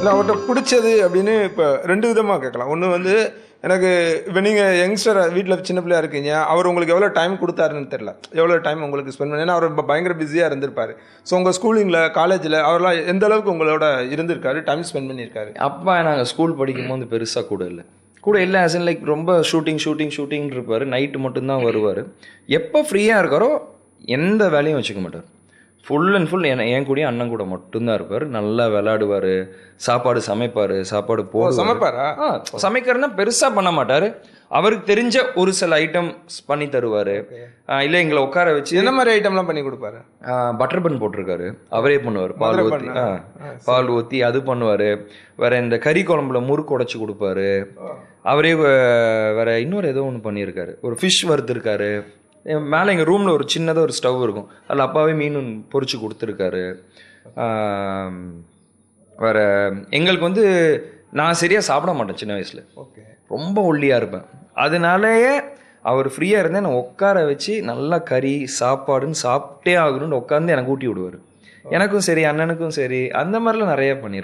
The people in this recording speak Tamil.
இல்லை அவர்கிட்ட பிடிச்சது அப்படின்னு இப்போ 2 விதமாக கேட்கலாம். ஒன்று வந்து எனக்கு இப்போ நீங்கள் யங்ஸ்டர் வீட்டில் சின்ன பிள்ளையா இருக்கீங்க, அவர் உங்களுக்கு எவ்வளோ டைம் கொடுத்தாருன்னு தெரியல. எவ்வளோ டைம் உங்களுக்கு ஸ்பெண்ட் பண்ணி, ஏன்னா அவர் இப்போ பயங்கர பிஸியாக இருந்திருப்பார். ஸோ உங்கள் ஸ்கூலிங்கில் காலேஜில் அவர்லாம் எந்த அளவுக்கு உங்களோட இருந்திருக்காரு, டைம் ஸ்பெண்ட் பண்ணியிருக்காரு? அப்பா நாங்கள் ஸ்கூல் படிக்கும்போது பெருசாக கூட இல்லை ஆஸ் இன் லைக் ரொம்ப ஷூட்டிங் இருப்பார். நைட்டு மட்டும்தான் வருவார். எப்போ ஃப்ரீயாக இருக்காரோ எந்த வேலையும் வச்சுக்க மாட்டார். ஃபுல் அண்ட் ஃபுல் என் கூடயே அண்ணன் கூட மட்டும்தான் இருப்பார். நல்லா விளையாடுவார், சாப்பாடு சமைப்பார், சாப்பாடு சமைப்பாரா? சமைக்கிறதுனா பெருசாக பண்ண மாட்டார். அவருக்கு தெரிஞ்ச ஒரு சில ஐட்டம்ஸ் பண்ணி தருவார். இல்லை எங்களை உட்கார வச்சு என்ன மாதிரி ஐட்டம்லாம் பண்ணி கொடுப்பாரு? பட்டர் பன் போட்டிருக்காரு, அவரே பண்ணுவார். பால் ஊற்றி அது பண்ணுவார். வேற இந்த கறி குழம்புல முறுக்கு உடைச்சி கொடுப்பாரு. அவரே வேற இன்னொரு ஏதோ ஒன்று பண்ணியிருக்காரு. ஒரு ஃபிஷ் வறுத்துருக்காரு. மேலே எங்கள் ரூமில் ஒரு சின்னதாக ஒரு ஸ்டவ் இருக்கும், அதில் அப்பாவே மீன் பொரிச்சு கொடுத்துருக்காரு. வேற எங்களுக்கு வந்து நான் சரியாக சாப்பிட மாட்டேன் சின்ன வயசில். ஓகே. ரொம்ப ஒல்லியாக இருப்பேன். அதனாலேயே அவர் ஃப்ரீயாக இருந்தேன் என்னை உட்கார வச்சு நல்லா கறி சாப்பாடுன்னு சாப்பிட்டே ஆகணும்னு உட்காந்து எனக்கு ஊட்டி விடுவார். எனக்கும் சரி அண்ணனுக்கும் சரி அந்த மாதிரிலாம் நிறைய பண்ணியிருக்கேன்.